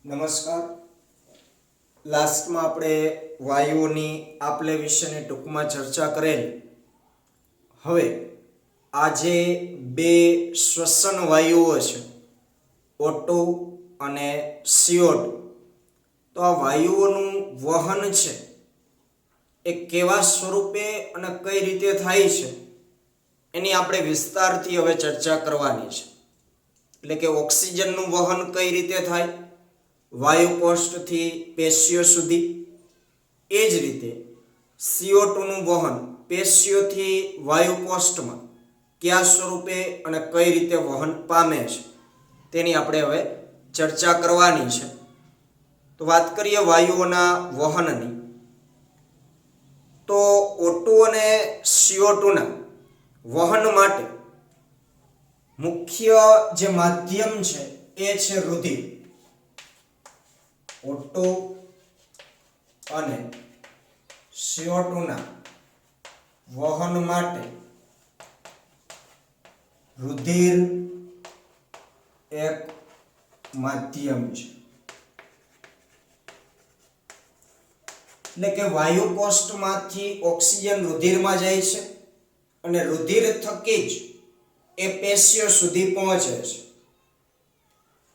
નમસ્કાર. લાસ્ટમાં આપણે વાયુઓની આપલે વિશેની ટૂંકમાં ચર્ચા કરેલ. હવે આજે બે શ્વસન વાયુઓ છે, O2 અને CO2. તો આ વાયુઓનું વહન છે એ કેવા સ્વરૂપે અને કઈ રીતે થાય છે એની આપણે વિસ્તારથી હવે ચર્ચા કરવાની છે. એટલે કે ઓક્સિજનનું વહન કઈ રીતે થાય વાયુ કોષ્ઠથી પેશીઓ સુધી, એ જ રીતે CO2 નું વહન પેશીઓથી વાયુ કોષ્ઠમાં કયા સ્વરૂપે અને કઈ રીતે વહન પામે છે તેની આપણે હવે ચર્ચા કરવાની છે. તો વાત કરીએ વાયુઓના વહનની. તો O2 અને CO2 ના વહન માટે મુખ્ય જે માધ્યમ છે એ છે રુધિર. O2 અને CO2 ના વહન માટે રુધિર એક માધ્યમ છે. એટલે કે વાયુ કોષ્ઠમાંથી ઓક્સિજન રુધિરમાં જાય છે અને રુધિર થકી જ એ પેશીઓ સુધી પહોંચે છે.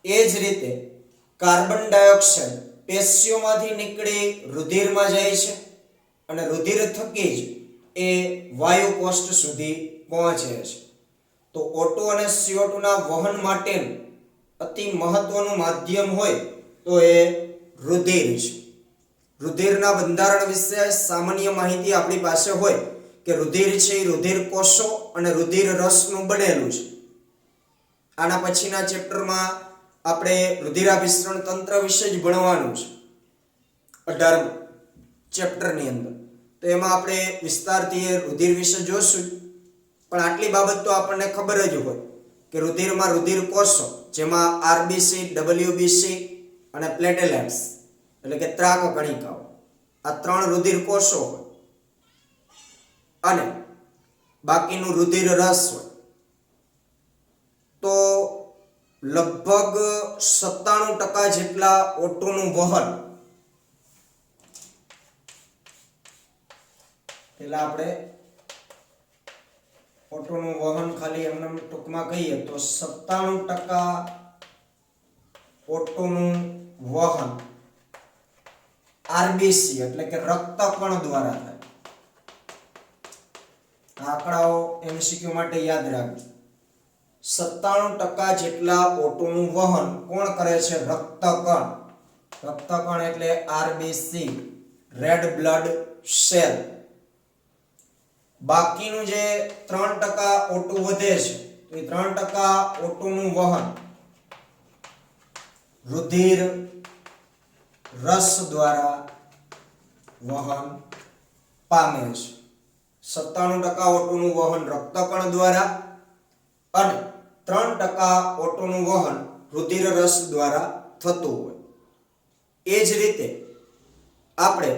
એ જ રીતે કાર્બન ડાયોક્સાઇડ પેશીઓમાંથી નીકળી રુધિરમાં જાય છે અને રુધિર થકી જ એ વાયુ કોષ્ઠ સુધી પહોંચે છે. તો O2 અને CO2 ના વહન માટેનું અતિ મહત્વનું માધ્યમ હોય તો એ રુધિર છે. રુધિરના બંધારણ વિશે સામાન્ય માહિતી આપણી પાસે હોય કે રુધિર છે એ રુધિર કોષો અને રુધિર રસનું બનેલું છે. આના પછીના ચેપ્ટરમાં આપણે રુધિરાભિસરણ તંત્ર વિશે જ ભણવાનું છે 18 ચેપ્ટરની અંદર. તો એમાં આપણે વિસ્તારથી રુધિર વિશે જોશું. પણ આટલી બાબત તો આપણને ખબર જ હોય કે રુધિરમાં રુધિર કોષો જેમાં RBC, WBC અને પ્લેટેલેટ્સ એટલે કે ત્રાક કણિકાઓ, આ ત્રણ રુધિર કોષો હોય અને બાકીનું રુધિર રસ હોય. તો લગભગ 97% જેટલા O2 નું વહન પેલા આપણે O2 નું વહન ખાલી એમને ટૂંકમાં કહીએ તો 97% O2 નું વહન RBC એટલે કે રક્તકણ દ્વારા થાય. આંકડાઓ MCQ માટે યાદ રાખજો. 97% જેટલા O2 નું વહન કોણ કરે છે? રક્તકણ. રક્તકણ એટલે RBC, રેડ બ્લડ સેલ. બાકીનું જે 3% O2 વધે છે તો એ 3% O2 નું વહન રુધિર રસ દ્વારા વહન પામે છે. 97% O2 નું વહન રક્તકણ દ્વારા અને 3% O2 નું વહન રુધિર રસ દ્વારા થતું હોય. એ જ રીતે આપણે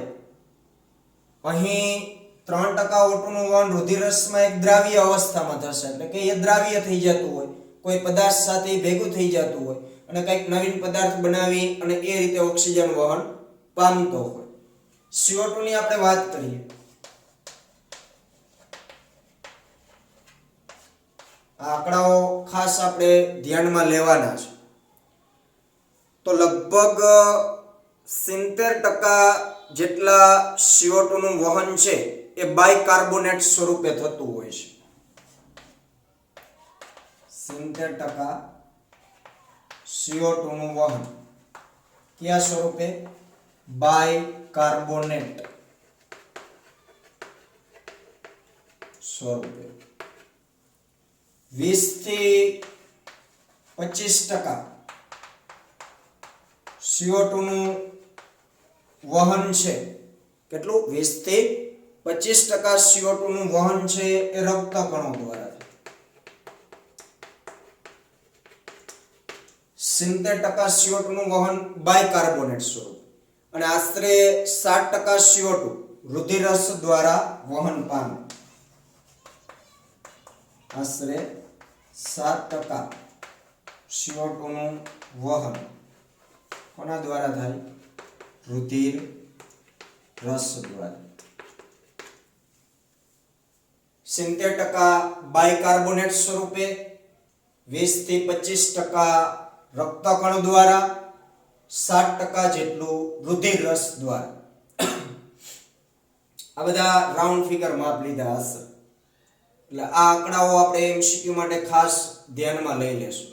અહીં 3% O2 નું વહન રુધિર રસમાં એક દ્રાવ્ય અવસ્થામાં થશે એટલે કે એ દ્રાવ્ય થઈ જતું હોય, કોઈ પદાર્થ સાથે ભેગું થઈ જતું હોય અને કંઈક નવીન પદાર્થ બનાવી અને એ રીતે ઓક્સિજન વહન પામતો હોય. CO2 ની આપણે વાત કરીએ. આંકડાઓ ખાસ આપણે ધ્યાનમાં લેવાના છે. તો લગભગ 70% જેટલા CO2 નું વહન છે એ બાયકાર્બોનેટ સ્વરૂપે થતું હોય છે. 70% CO2 નું વહન કયા સ્વરૂપે? બાયકાર્બોનેટ સ્વરૂપે. 20 થી 25% CO2 નું વહન છે. કેટલું? 20 થી 25% CO2 નું વહન છે એ રક્તકણો દ્વારા. 70% CO2 નું વહન બાયકાર્બોનેટ સ્વરૂપ અને આશરે 60% CO2 રુધિરરસ દ્વારા વહન પામે. આશરે 7% CO2 નું વહન કોના દ્વારા થાય? રુધિર રસ દ્વારા. 70% બાયકાર્બોનેટ સ્વરૂપે, 20 થી 25% રક્તકણ દ્વારા, 7% જેટલું રુધિર રસ દ્વારા. આ બધા રાઉન્ડ ફિગર માપ લીધા હશે. એટલે આ આંકડાઓ આપણે એમસીક્યુ માટે ખાસ ધ્યાનમાં લઈ લેશું.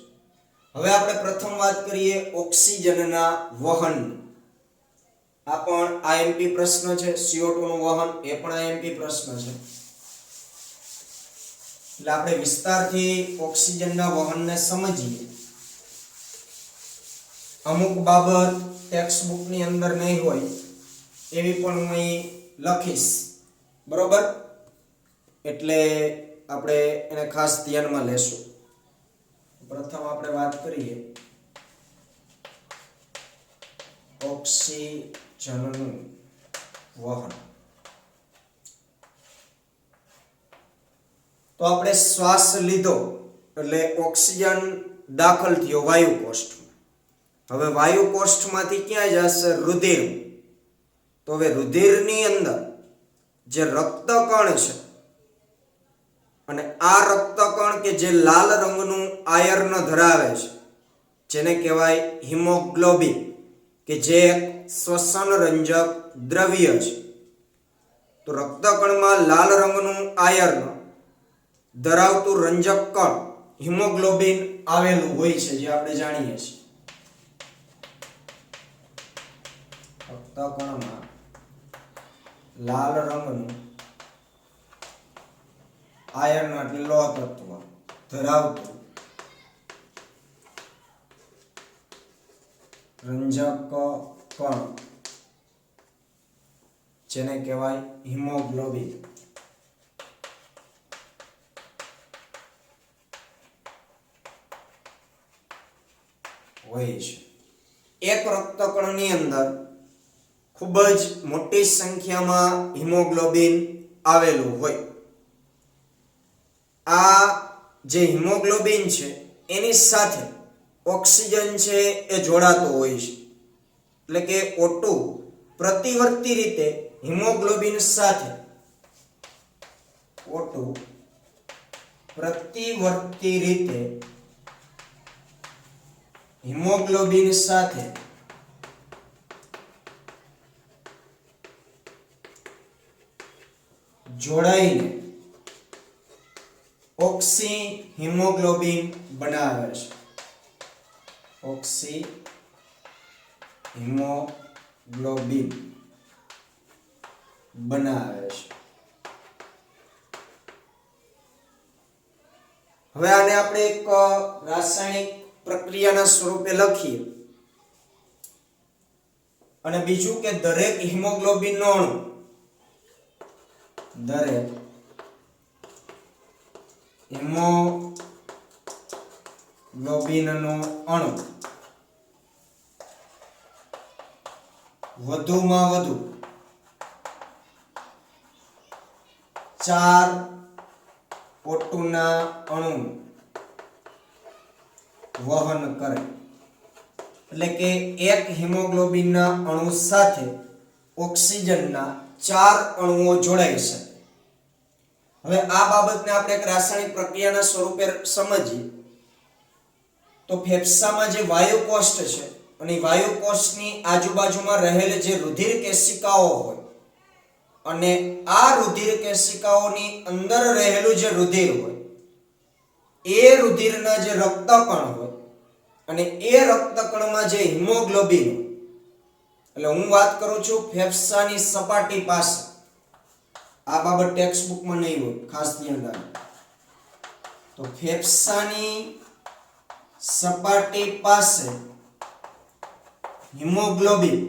હવે આપણે પ્રથમ વાત કરીએ ઓક્સિજનના વહન. આ પણ આઈએમપી પ્રશ્ન છે. CO2 નું વહન એ પણ આઈએમપી પ્રશ્ન છે. એટલે આપણે વિસ્તારથી ઓક્સિજનના વહનને સમજીએ. અમુક બાબત ટેક્સ્ટ બુકની અંદર નહીં હોય એવી પણ હું અહીં લખીશ, બરોબર? એટલે આપણે એને ખાસ ધ્યાનમાં લેશું. પ્રથમ આપણે વાત કરીએ ઓક્સિજનનું વહન. તો આપણે શ્વાસ લીધો એટલે ઓક્સિજન દાખલ થયો વાયુ કોષ્ઠમાં. હવે વાયુ કોષ્ઠમાંથી ક્યાં જશે? રુધિર. તો હવે રુધિરની અંદર જે રક્તકણ છે અને આ રક્તકણ કે જે લાલ રંગનું આયર્ન ધરાવે છે, જેને કહેવાય હિમોગ્લોબિન, કે જે એક શ્વસન રંજક દ્રવ્ય છે. તો રક્તકણમાં લાલ રંગનું આયર્ન ધરાવતું રંજક કણ હિમોગ્લોબિન આવેલું હોય છે, જે આપણે જાણીએ છીએ. રક્તકણમાં લાલ રંગનું આયર્ન એટલે લોહ તત્વ ધરાવતું રંજક કણ, જેને કહેવાય હિમોગ્લોબિન. હોય છે. એક રક્તકણની અંદર ખૂબ જ મોટી સંખ્યામાં હિમોગ્લોબિન આવેલું હોય. આ જે હિમોગ્લોબિન છે એની સાથે ઓક્સિજન છે એ જોડાતો હોય છે. એટલે કે O2 પ્રતિવર્તી રીતે હિમોગ્લોબિન સાથે O2 પ્રતિવર્તી રીતે હિમોગ્લોબિન સાથે જોડાઈને ઓક્સી હિમોગ્લોબિન બનાવે છે. ઓક્સી હિમોગ્લોબિન બનાવે છે. હવે આને આપણે એક રાસાયણિક પ્રક્રિયાના સ્વરૂપે લખીએ. અને બીજું કે દરેક હિમોગ્લોબિન નો અણુ, દરેક હિમોગ્લોબિનનો અણુ વધુમાં વધુ 4 O2 ના અણુ વહન કરે. એટલે કે એક હિમોગ્લોબિનના અણુ સાથે ઓક્સિજનના 4 અણુઓ જોડાઈ શકે. હવે આ બાબતને આપણે એક રાસાયણિક પ્રક્રિયાના સ્વરૂપે સમજીએ તો ફેફસામાં જે વાયુ કોષ્ઠ છે અને વાયુ કોષ્ઠની આજુબાજુમાં રહેલ જે રુધિર કેશિકાઓ હોય અને આ રુધિર કેશિકાઓની અંદર રહેલું જે રુધિર હોય એ રુધિરના જે રક્તકણ હોય અને એ રક્તકણમાં જે હિમોગ્લોબિન, એટલે હું વાત કરું છું ફેફસાની સપાટી પાસે. આ બાબત ટેક્સ્ટ બુકમાં નહીં હોય, ખાસ ધ્યાન રાખો. તો ફેફસાની સપાટી પાસે હિમોગ્લોબિન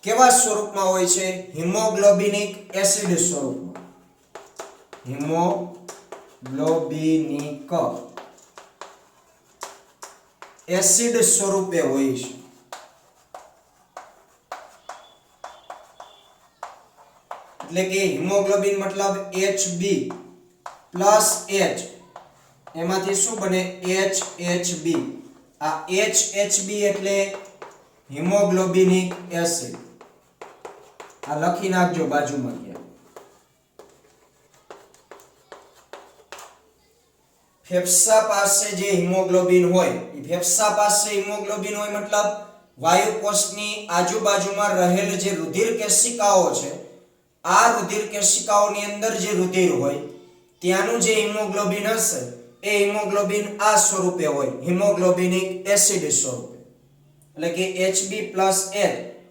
કેવા સ્વરૂપમાં હોય છે? હિમોગ્લોબિનિક એસિડ સ્વરૂપમાં. હિમોગ્લોબિનિક એસિડ સ્વરૂપે હોય છે. એટલે કે હિમોગ્લોબિન મતલબ Hb+H એમાંથી શું બને HHB આ HHB એટલે હિમોગ્લોબિનિક એસિડ આ લખી નાખજો બાજુમાં ક્યાં ફેફસા પાસે જે હિમોગ્લોબિન હોય એ ફેફસા પાસે હિમોગ્લોબિન હોય મતલબ વાયુકોષની આજુબાજુમાં રહેલ જે રુધિર કેશિકાઓ છે આ રુધિર કેશિકાઓની અંદર જે રુધિર હોય ત્યાંનું જે હિમોગ્લોબિન હશે એ હિમોગ્લોબિન આ સ્વરૂપે હોય હિમોગ્લોબિનિક એસિડ સ્વરૂપે એટલે કે Hb H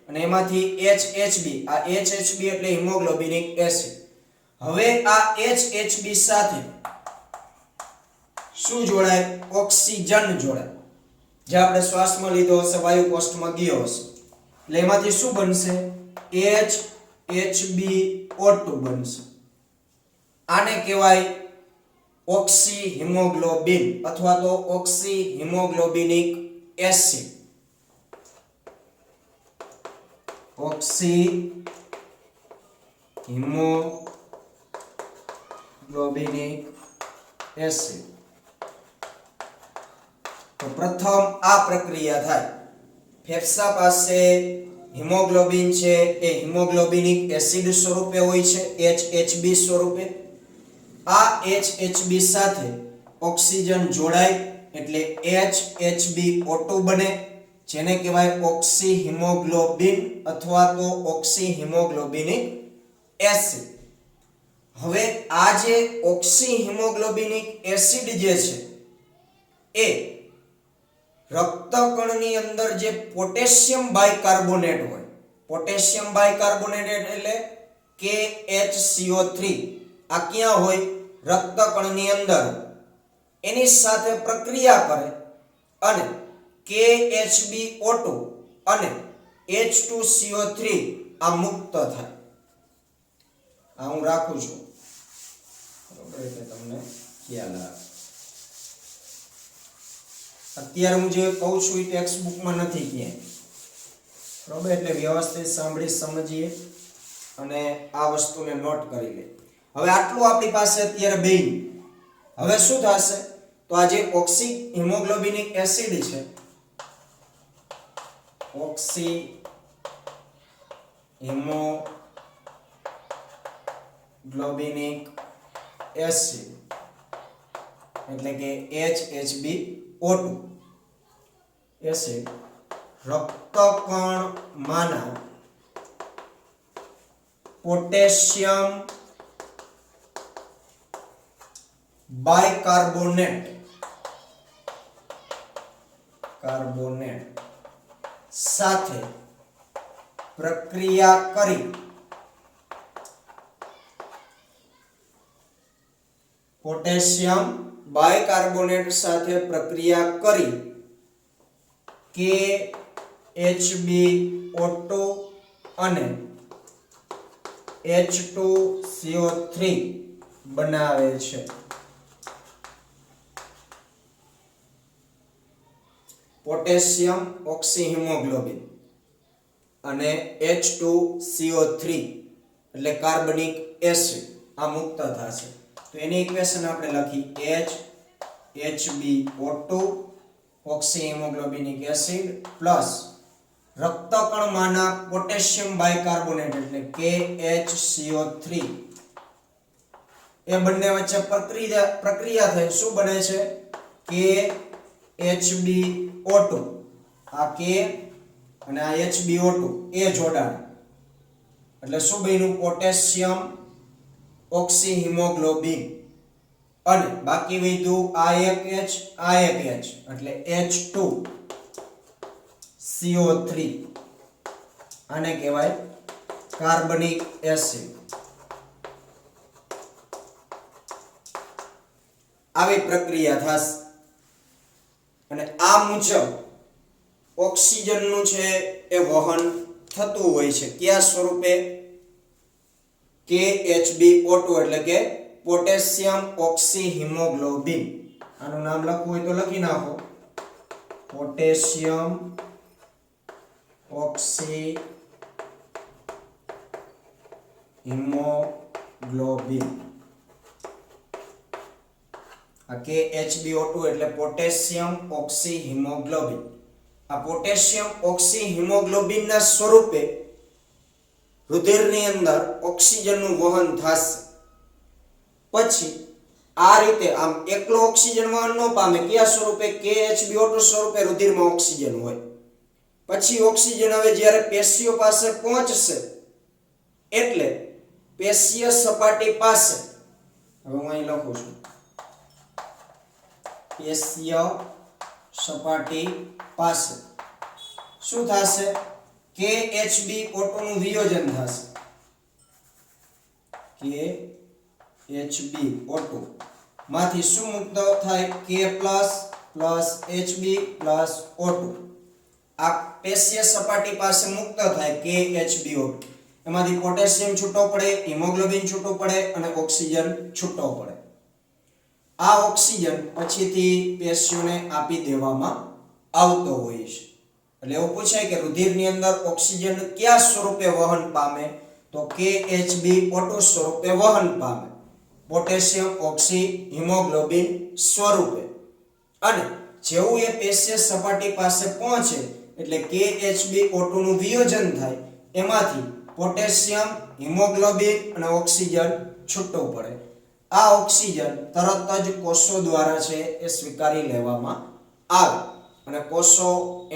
અને એમાંથી HHB આ HHB એટલે હિમોગ્લોબિનિક એસિડ હવે આ HHB સાથે શું જોડાય ઓક્સિજન જોડાય જે આપણે શ્વાસમાં લીધો હશે વાયુકોષમાં ગયો હશે એટલે એમાંથી શું બનશે HHbO2 બનશે આને કહેવાય ઓક્સી હિમોગ્લોબિન અથવા તો ઓક્સી હિમોગ્લોબિનિક એસિડ ઓક્સી હિમોગ્લોબિનિક એસિડ તો પ્રથમ આ પ્રક્રિયા થાય ફેફસા પાસે હિમોગ્લોબિન છે એ હિમોગ્લોબિનિક એસિડ સ્વરૂપે હોય છે HHB સ્વરૂપે આ HHB સાથે ઓક્સિજન જોડાય એટલે HHbO2 બને જેને કહેવાય ઓક્સી હિમોગ્લોબિન અથવા તો ઓક્સી હિમોગ્લોબિનિક એસિડ હવે આ જે ઓક્સી હિમોગ્લોબિનિક એસિડ જે છે એ રક્તકણની અંદર જે પોટેશિયમ બાયકાર્બોનેટ હોય પોટેશિયમ બાયકાર્બોનેટ એટલે KHCO3 આ ક્યાં હોય રક્તકણની અંદર એની સાથે પ્રક્રિયા કરે અને KHbO2 અને H2CO3 આ મુક્ત થાય આ હું રાખું છું બરોબર એટલે તમને ખ્યાલ આવે અત્યારે હું જે કહું છું એ ટેક્સ્ટ બુકમાં નથી ક્યાંય બરોબર એટલે વ્યવસ્થિત સાંભળી સમજીએ અને આ વસ્તુને નોટ કરી લે હવે આટલું આપણી પાસે અત્યારે બેન હવે શું થશે તો આ જે ઓક્સી હિમોગ્લોબિનિક એસિડ છે ઓક્સી હિમોગ્લોબિનિક એસિડ એટલે કે HHbO2 એસિડ રક્તકણમાંના પોટેશિયમ બાયકાર્બોનેટ સાથે પ્રક્રિયા કરી પોટેશિયમ બાયકાર્બોનેટ સાથે પ્રક્રિયા કરી KHbO2 અને H2CO3 બનાવે છે પોટેશિયમ ઓક્સી હિમોગ્લોબિન અને H2CO3 એટલે કાર્બનિક એસિડ આ મુક્ત થશે તો એની ઇક્વેશન આપણે લખી HHbO2 oxy haemoglobinic acid plus રક્તકણમાંના પોટેશિયમ બાયકાર્બોનેટ એટલે KHCO3 એ બંને વચ્ચે પ્રક્રિયા થઈ શું બને છે KHbO2 આ K અને આ HbO2 એ જોડાણ એટલે શું બન્યું પોટેશિયમ ઓક્સી હિમોગ્લોબિન અને બાકી વધ્યું આ એક H એટલે H2CO3 આને કહેવાય કાર્બનિક એસિડ આવી પ્રક્રિયા થશે અને આ મુજબ ઓક્સિજનનું છે એ વહન થતું હોય છે કયા સ્વરૂપે KHbO2 એટલે કે પોટેશિયમ ઓક્સી હિમોગ્લોબિન આનું નામ લખવું હોય તો લખી નાખો પોટેશિયમ ઓક્સી હિમોગ્લોબિન આ KHbO2 એટલે પોટેશિયમ ઓક્સી હિમોગ્લોબિન. આ પોટેશિયમ ઓક્સી હિમોગ્લોબિનના સ્વરૂપે રુધિરની અંદર ઓક્સિજનનું વહન થશે. પછી આ રીતે આમ એકલો ઓક્સિજન વહન ન પામે. કયા સ્વરૂપે? KHbO2 સ્વરૂપે રુધિરમાં ઓક્સિજન હોય. પછી ઓક્સિજન હવે જ્યારે પેશીઓ પાસે પહોંચશે એટલે પેશીય સપાટી પાસે, હવે હું અહીં લખું છું, પેશીય સપાટી પાસે શું થશે? KHbO2 નું વિયોજન થશે. KHbO2 માંથી શું મુક્ત થાય? K plus HbO2. આ પેશીય સપાટી પાસે મુક્ત થાય KHbO2. એમાંથી પોટેશિયમ છૂટો પડે, હિમોગ્લોબિન છૂટો પડે અને ઓક્સિજન છૂટો પડે. આ ઓક્સિજન પછીથી પેશીઓને આપી દેવામાં આવતો હોય છે. એટલે એવું પૂછાય કે રુધિરની અંદર ઓક્સિજન કયા સ્વરૂપે વહન પામે? તો KHbO2 સ્વરૂપે વહન પામે, પોટેશિયમ ઓક્સી હિમોગ્લોબિન સ્વરૂપે. અને જેવું એ પેશીય સપાટી પાસે પહોંચે એટલે KHbO2 નું વિયોજન થાય, એમાંથી પોટેશિયમ, હિમોગ્લોબિન અને ઓક્સિજન છૂટો પડે. આ ઓક્સિજન તરત જ કોષો દ્વારા છે એ સ્વીકારી લેવામાં આવે અને કોષો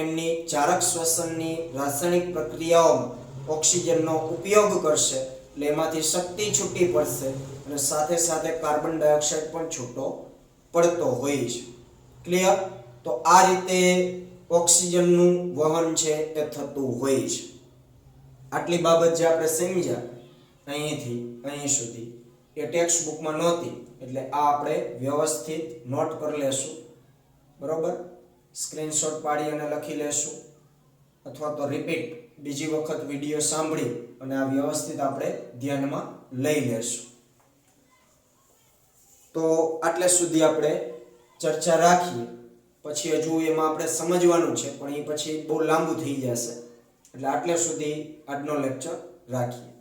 એમની ચારક શ્વસનની રાસાયણિક પ્રક્રિયાઓમાં ઓક્સિજનનો ઉપયોગ કરશે. એટલે એમાંથી શક્તિ છૂટી પડશે અને સાથે સાથે કાર્બન ડાયોક્સાઇડ પણ છૂટો પડતો હોય છે. ક્લિયર? તો આ રીતે ઓક્સિજનનું વહન છે એ થતું હોય છે. આટલી બાબત જે આપણે સમજ્યા અહીંથી અહીં સુધી એ ટેક્સ્ટ બુકમાં નહોતી, એટલે આ આપણે વ્યવસ્થિત નોટ કરી લેશું. બરોબર? સ્ક્રીનશોટ પાડી અને લખી લેશું અથવા તો રિપીટ બીજી વખત વિડીયો સાંભળી અને આ વ્યવસ્થિત આપણે ધ્યાનમાં લઈ લેશું. તો આટલે સુધી આપણે ચર્ચા રાખીએ. પછી હજુ એમાં આપણે સમજવાનું છે પણ એ પછી બહુ લાંબુ થઈ જશે. એટલે આટલે સુધી આજનો લેક્ચર રાખીએ.